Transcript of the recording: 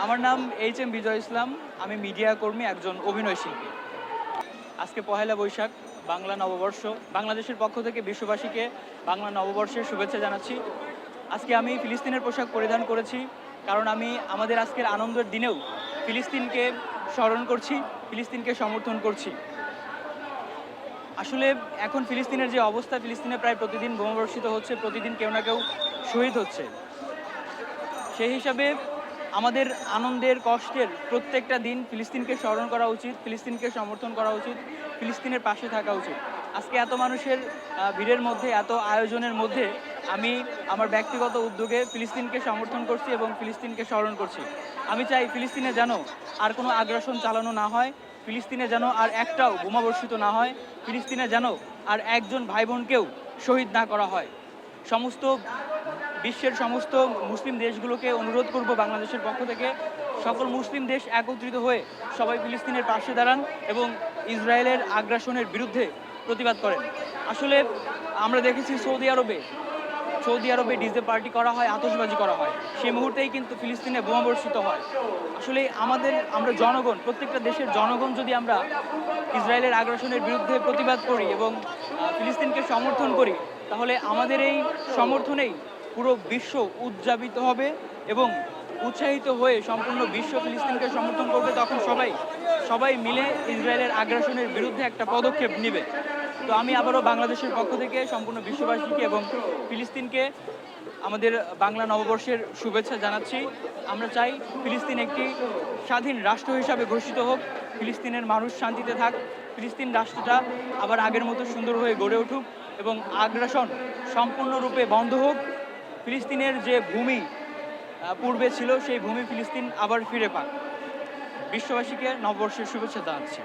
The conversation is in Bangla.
আমার নাম এইচ.এম. বিজয় ইসলাম। আমি মিডিয়া কর্মী, একজন অভিনয় শিল্পী। আজকে পহেলা বৈশাখ, বাংলা নববর্ষ। বাংলাদেশের পক্ষ থেকে বিশ্ববাসীকে বাংলা নববর্ষের শুভেচ্ছা জানাচ্ছি। আজকে আমি ফিলিস্তিনের পোশাক পরিধান করেছি, কারণ আমি আমাদের আজকের আনন্দের দিনেও ফিলিস্তিনকে স্মরণ করছি, ফিলিস্তিনকে সমর্থন করছি। আসলে এখন ফিলিস্তিনের যে অবস্থা, ফিলিস্তিনে প্রায় প্রতিদিন বোমাবর্ষিত হচ্ছে, প্রতিদিন কেউ না কেউ শহীদ হচ্ছে। সেই হিসাবে আমাদের আনন্দের, কষ্টের প্রত্যেকটা দিন ফিলিস্তিনকে স্মরণ করা উচিত, ফিলিস্তিনকে সমর্থন করা উচিত, ফিলিস্তিনের পাশে থাকা উচিত। আজকে এত মানুষের ভিড়ের মধ্যে, এত আয়োজনের মধ্যে আমি আমার ব্যক্তিগত উদ্যোগে ফিলিস্তিনকে সমর্থন করছি এবং ফিলিস্তিনকে স্মরণ করছি। আমি চাই ফিলিস্তিনে যেন আর কোনো আগ্রাসন চালানো না হয়, ফিলিস্তিনে যেন আর একটাও বোমাবর্ষিত না হয়, ফিলিস্তিনে যেন আর একজন ভাই বোনকেও শহীদ না করা হয়। সমস্ত বিশ্বের সমস্ত মুসলিম দেশগুলোকে অনুরোধ করব বাংলাদেশের পক্ষ থেকে, সকল মুসলিম দেশ একত্রিত হয়ে সবাই ফিলিস্তিনের পাশে দাঁড়ান এবং ইসরায়েলের আগ্রাসনের বিরুদ্ধে প্রতিবাদ করেন। আসলে আমরা দেখেছি সৌদি আরবে ডিজে পার্টি করা হয়, আতশবাজি করা হয়, সেই মুহূর্তেই কিন্তু ফিলিস্তিনে বোমাবর্ষিত হয়। আসলে আমরা জনগণ, প্রত্যেকটা দেশের জনগণ যদি আমরা ইসরায়েলের আগ্রাসনের বিরুদ্ধে প্রতিবাদ করি এবং ফিলিস্তিনকে সমর্থন করি, তাহলে আমাদের এই সমর্থনেই পুরো বিশ্ব উদযাপিত হবে এবং উৎসাহিত হয়ে সম্পূর্ণ বিশ্ব ফিলিস্তিনকে সমর্থন করবে। তখন সবাই মিলে ইসরায়েলের আগ্রাসনের বিরুদ্ধে একটা পদক্ষেপ নেবে। তো আমি আবারও বাংলাদেশের পক্ষ থেকে সম্পূর্ণ বিশ্ববাসীকে এবং ফিলিস্তিনকে আমাদের বাংলা নববর্ষের শুভেচ্ছা জানাচ্ছি। আমরা চাই ফিলিস্তিন একটি স্বাধীন রাষ্ট্র হিসাবে ঘোষিত হোক, ফিলিস্তিনের মানুষ শান্তিতে থাক, ফিলিস্তিন রাষ্ট্রটা আবার আগের মতো সুন্দর হয়ে গড়ে উঠুক এবং আগ্রাসন সম্পূর্ণরূপে বন্ধ হোক। ফিলিস্তিনের যে ভূমি পূর্বে ছিল, সেই ভূমি ফিলিস্তিন আবার ফিরে পাক। বিশ্ববাসীকে নববর্ষের শুভেচ্ছা জানাচ্ছি।